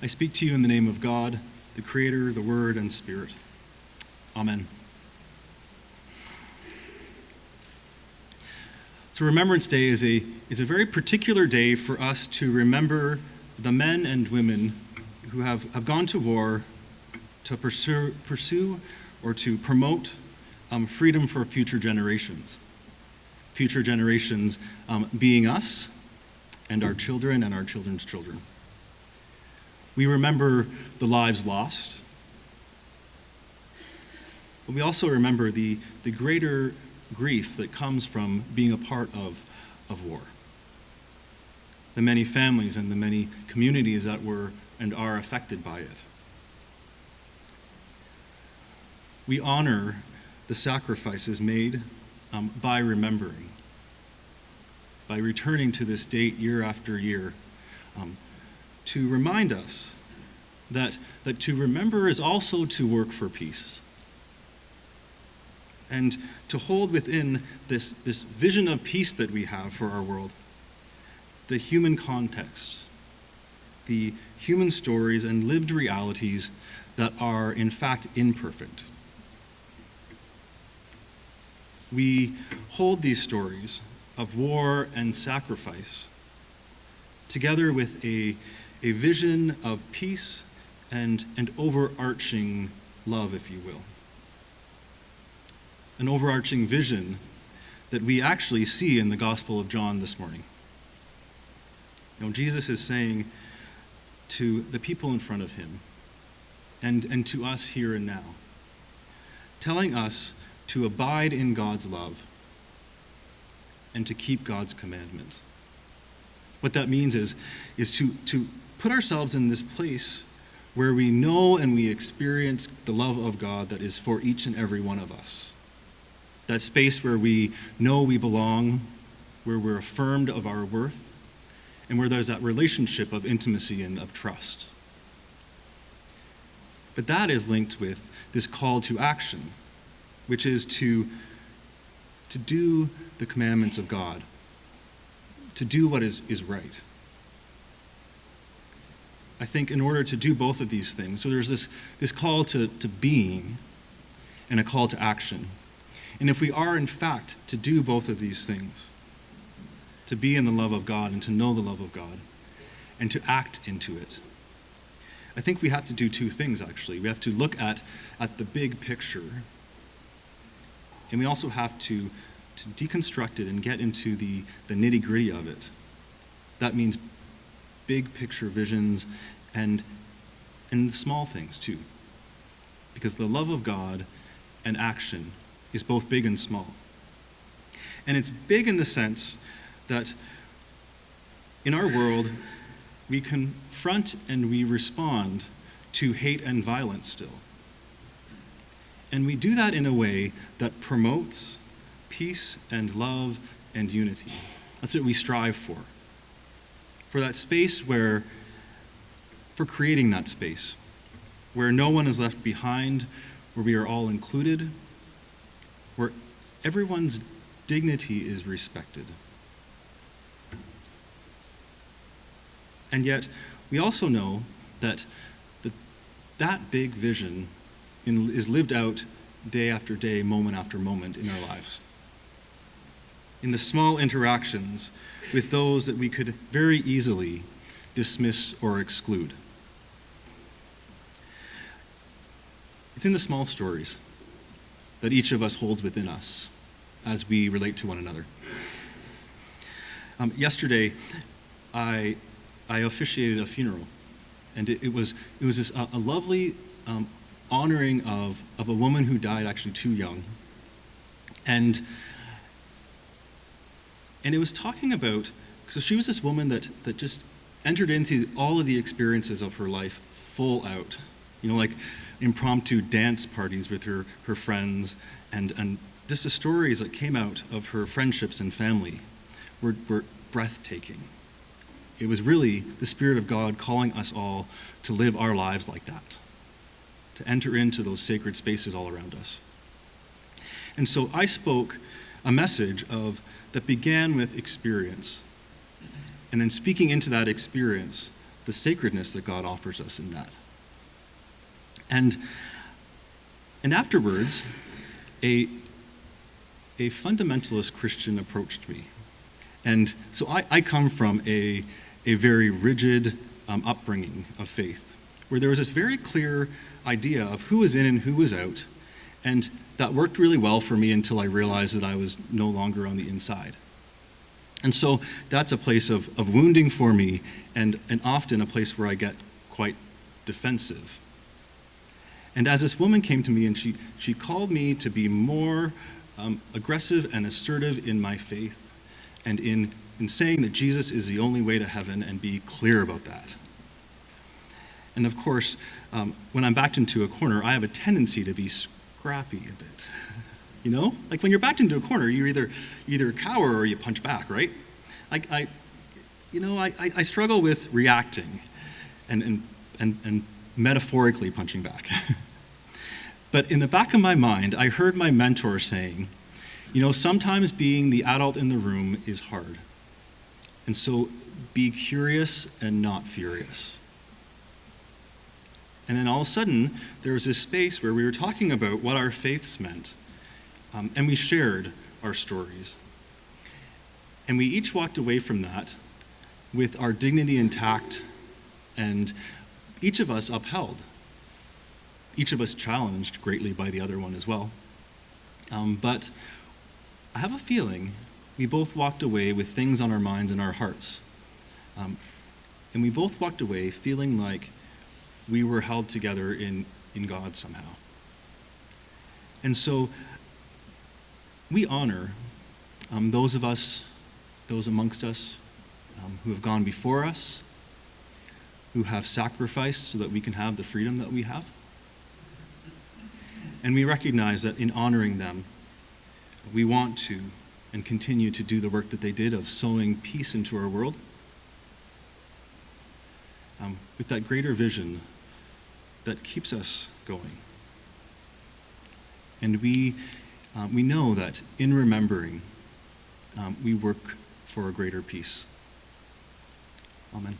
I speak to you in the name of God, the Creator, the Word, and Spirit. Amen. So Remembrance Day is a very particular day for us to remember the men and women who have gone to war to pursue or to promote freedom for future generations. Future generations being us and our children and our children's children. We remember the lives lost, but we also remember the greater grief that comes from being a part of war. The many families and the many communities that were and are affected by it. We honor the sacrifices made by remembering, by returning to this date year after year, to remind us that to remember is also to work for peace. And to hold within this vision of peace that we have for our world, the human context, the human stories and lived realities that are in fact imperfect. We hold these stories of war and sacrifice together with a vision of peace and overarching love, if you will. An overarching vision that we actually see in the Gospel of John this morning. You know, Jesus is saying to the people in front of him and to us here and now, telling us to abide in God's love and to keep God's commandment. What that means is to put ourselves in this place where we know and we experience the love of God that is for each and every one of us. That space where we know we belong, where we're affirmed of our worth, and where there's that relationship of intimacy and of trust. But that is linked with this call to action, which is to do the commandments of God, to do what is right. I think in order to do both of these things, so there's this call to being and a call to action. And if we are in fact to do both of these things, to be in the love of God and to know the love of God and to act into it, I think we have to do two things actually. We have to look at the big picture, and we also have to deconstruct it and get into the nitty-gritty of it. That means big picture visions and the small things too. Because the love of God and action is both big and small. And it's big in the sense that in our world, we confront and we respond to hate and violence still. And we do that in a way that promotes peace and love and unity. That's what we strive for. For that space for creating that space, where no one is left behind, where we are all included, where everyone's dignity is respected. And yet, we also know that that big vision is lived out day after day, moment after moment in our lives. In the small interactions with those that we could very easily dismiss or exclude. It's in the small stories that each of us holds within us as we relate to one another. Yesterday, I officiated a funeral, and it was a lovely honoring of a woman who died actually too young, and it was talking about, so she was this woman that just entered into all of the experiences of her life full out, like impromptu dance parties with her friends, and just the stories that came out of her friendships and family were breathtaking. It was really the Spirit of God calling us all to live our lives like that, to enter into those sacred spaces all around us. And so I spoke a message that began with experience, and then speaking into that experience, the sacredness that God offers us in that. And afterwards, a fundamentalist Christian approached me. And so I come from a very rigid upbringing of faith, where there was this very clear idea of who was in and who was out, and that worked really well for me until I realized that I was no longer on the inside. And so that's a place of wounding for me, and often a place where I get quite defensive. And as this woman came to me and she called me to be more aggressive and assertive in my faith, and in saying that Jesus is the only way to heaven, and be clear about that. And of course, when I'm backed into a corner, I have a tendency to be scrappy a bit. You know? Like when you're backed into a corner, you either cower or you punch back, right? I struggle with reacting and metaphorically punching back. But in the back of my mind, I heard my mentor saying, sometimes being the adult in the room is hard. And so be curious and not furious. And then all of a sudden, there was this space where we were talking about what our faiths meant. And we shared our stories. And we each walked away from that with our dignity intact, and each of us upheld. Each of us challenged greatly by the other one as well. But I have a feeling we both walked away with things on our minds and our hearts. And we both walked away feeling like we were held together in God somehow. And so we honor those amongst us who have gone before us, who have sacrificed so that we can have the freedom that we have. And we recognize that in honoring them, we want to and continue to do the work that they did of sowing peace into our world, with that greater vision that keeps us going. And we know that in remembering, we work for a greater peace. Amen.